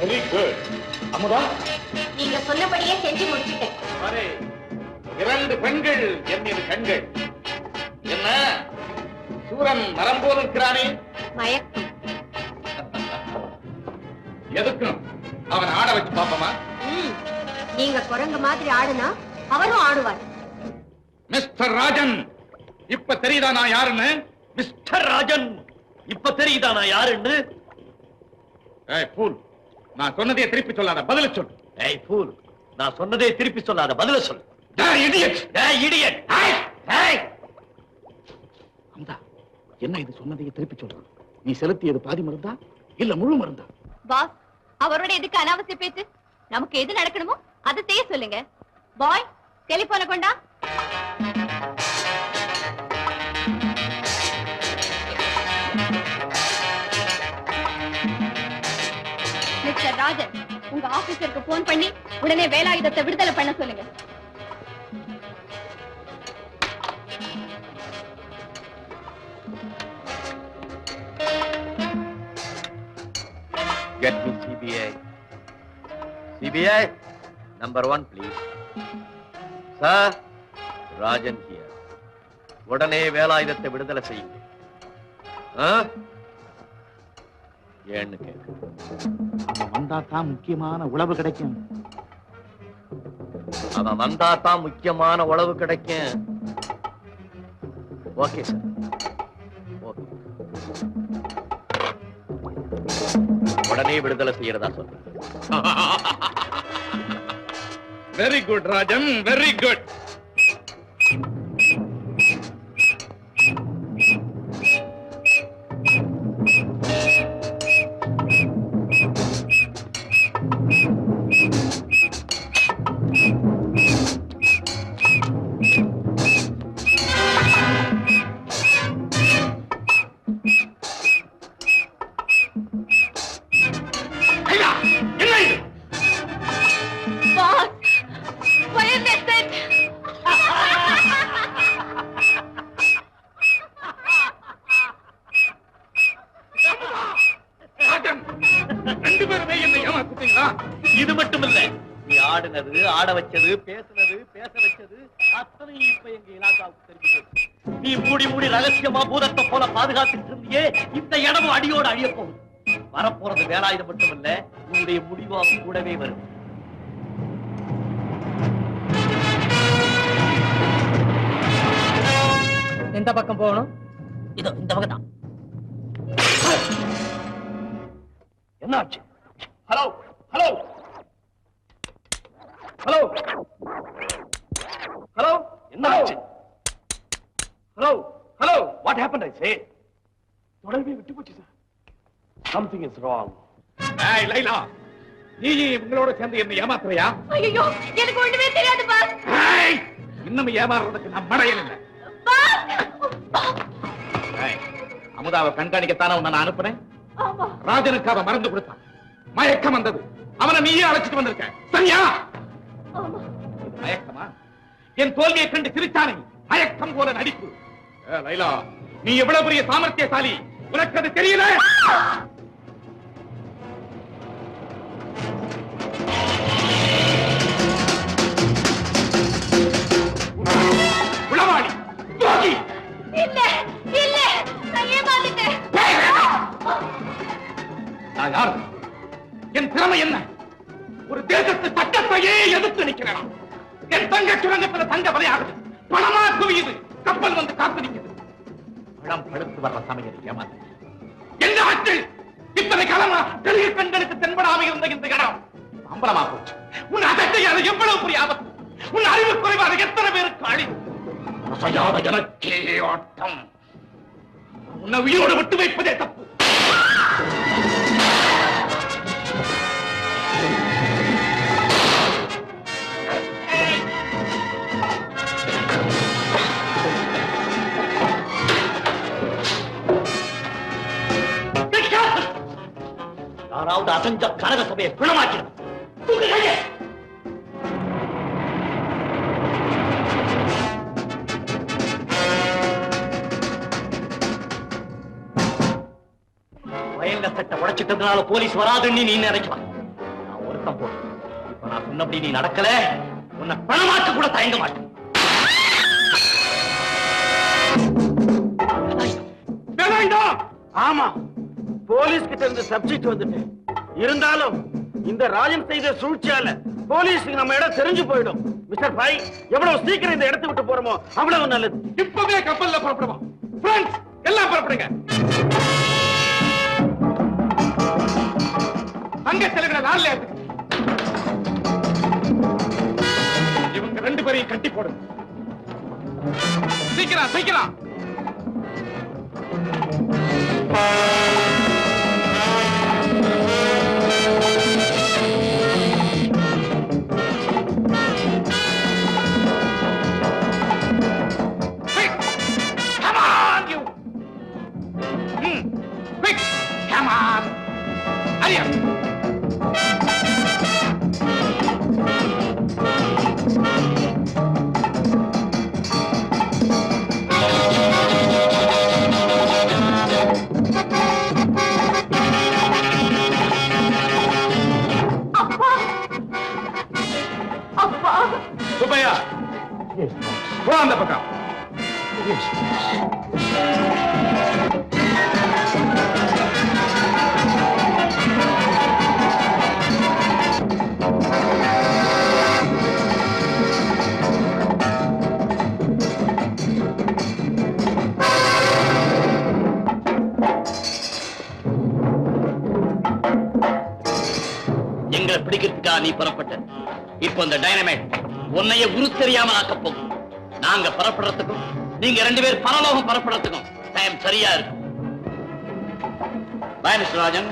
Very good. Amudha, நீங்க சொன்னபடியே செஞ்சு முடிச்சிட்டேன். அரே, 2 பெண்கள் என் மீது கண்கள். என்ன சூரன் மரம் போல் இருக்கிறானே? மயக்கம். எதுக்கும் அவன் ஆட வச்சு பாப்பமா? நீங்க குரங்கு மாதிரி ஆடுனா அவரும் ஆடுவார். மிஸ்டர் ராஜன், இப்ப தெரியுதா நான் யாருன்னு? மிஸ்டர் ராஜன், இப்ப தெரியுதா நான் யாருன்னு? ஏய் ஃபூல், நான் சொன்னதே திருப்பி சொல்லாத, பதில சொல். ஏய் ஃபூல், நான் சொன்னதே திருப்பி சொல்லாத, பதில சொல். ஏய் இடியட், ஏய் இடியட். ஏய் அம்தா, என்ன இது சொன்னதையே திருப்பி சொல்றான்? நீ செலுத்தியது பாதி மருந்தா இல்ல முழு மருந்தா? பாஸ், அவரோட எதுக்கு அனாவசிய பேச்சு? நமக்கு எது நடக்கணுமோ அதை செய்ய சொல்லுங்க. பாய், டெலிபோனை கொண்டா. மிஸ்டர் ராஜன், உங்க ஆபீசருக்கு போன் பண்ணி உடனே வேலாயுதத்தை விடுதலை பண்ண சொல்லுங்க. Get me CBI. CBI, number 1, please. Sir, Rajan here. உடனே வேலாயுதத்தை விடுதலை செய்யுங்க. ஏன்னு கேட்க. அவன் வந்தா தான் முக்கியமான உளவு கிடைக்கும். அவன் வந்தா தான் முக்கியமான உளவு கிடைக்கும். Okay sir. ஓகே. உடனே விடுதலை செய்யறதா சொல்றேன். Very good Rajan, very good. இது மட்டும் இல்ல, நீ ஆடுனது, ஆட வச்சது, பேசுனது, பேச வச்சது அத்தனை இப்ப எங்க இலாக்காவுக்கு தெரிஞ்சு போச்சு. நீ மூடி மூடி ரகசியமா பூதத்தை போல பாதுகாத்துட்டு இருந்தியே, இந்த இடமும் அடியோடு அழிய போகுது. வரப்போறது வேலாயுதம் மட்டும் இல்ல, உன்னுடைய முடிவாக கூடவே வரும். எந்த பக்கம் போகணும்? இதோ இந்த பக்கம் தான். என்னாச்சு? ஹலோ ஹலோ ஹலோ ஹலோ, என்னாச்சு? Hello hello, what happened? I say தொடர்பே விட்டு போச்சு சார். Something is wrong. ஏய் லைலா, நீ உங்களோட சேர்ந்து என்ன ஏமாத்துறியா? ஐயோ, எனக்கு ஒண்ணுமே தெரியாது பாஸ். ஏய், இன்னும் ஏமாறுறதுக்கு நான் மடையல இல்ல. ஏய், அமுதாவை கண்காணிக்கத்தானே உன்னை நான் அனுப்புறேன். ராஜனுக்கு அவ மறந்து கொடுத்தான், மயக்கம் வந்தது, அவனை நீயே அழைச்சிட்டு வந்திருக்க, சரியா? மயக்கமா? என் தோல்வியை கண்டு சிரித்தானே, மயக்கம் போல நடிப்பு. லைலா, நீ எவ்வளவு பெரிய சாமர்த்தியசாலி, உனக்கு அது தெரியல? உளவாளி, துரோகி. இல்ல இல்ல, நான் ஏமாந்துட்டேன். நான் யார்? என் திறமை என்ன? ஒரு தேசத்து சட்டத்தையே எதிர்த்து நிற்கிறேன். என் தங்க சுரங்கத்துல தங்க விளையாடுது, பணமா குவியுது, கப்பல் வந்து காத்து நிற்குது. பழம் படுத்து வர்ற சமையல் ஏமாந்து எந்த ஆட்கள் இத்தனை காலமா தெரிய கண்களுக்கு தென்படாம இருந்த இந்த இடம் அம்பலமா போச்சு. உன் அதட்டை அது எவ்வளவு பெரிய ஆபத்து, உன் அறிவு குறைவாக எத்தனை பேருக்கு அழிவு. அசையாத எனக்கே ஆட்டம். உன்னை உயிரோடு விட்டு வைப்பதே தப்பு. யாராவது அசஞ்ச கனக சபையை பிணமாக்கிடும். வயல்ல சட்டை உடைச்சிட்டதுனால போலீஸ் வராதுன்னு நீ நினைக்கலாம். சத்தம் போடு. இப்ப நான் சொன்னபடி நீ நடக்கல, உன்னை பணமாக்க கூட தயங்க மாட்டேன். வேலாயுதம்! ஆமா, போலீஸ் கிட்ட இருந்து சப்ஜெக்ட் வந்துட்டேன். இருந்தாலும் இந்த ராஜன் செய்த சூழ்ச்சியால போலீஸுக்கு நம்ம இடம் தெரிஞ்சு போயிடும். மிஸ்டர் பாய், எவ்வளவு சீக்கிரம் இந்த இடத்தை விட்டு போறோமோ அவ்வளவு நல்லது. இப்பவே கப்பல்ல புறப்படுவோம். ஃப்ரெண்ட்ஸ், எல்லாம் புறப்படுங்க. அங்க செல்கிற நாள்ல இவங்க 2 பேரையும் கட்டி போடுங்க. சீக்கிரம் சீக்கிரம். Come on, you! Quick! Come on! Hurry up! Subbaiah, போ அந்த பக்கம். எங்களை பிடிக்கிறதுக்கா நீ புறப்பட்ட? இப்ப அந்த டைனமைட் உன்னைய உரு தெரியாம ஆக்க போகும். நாங்க புறப்படுறதுக்கும் நீங்க 2 பேர் பரலோகம் புறப்படுறதுக்கும் டைம் சரியா இருக்கும். பாய் மிஸ்டர் ராஜன்.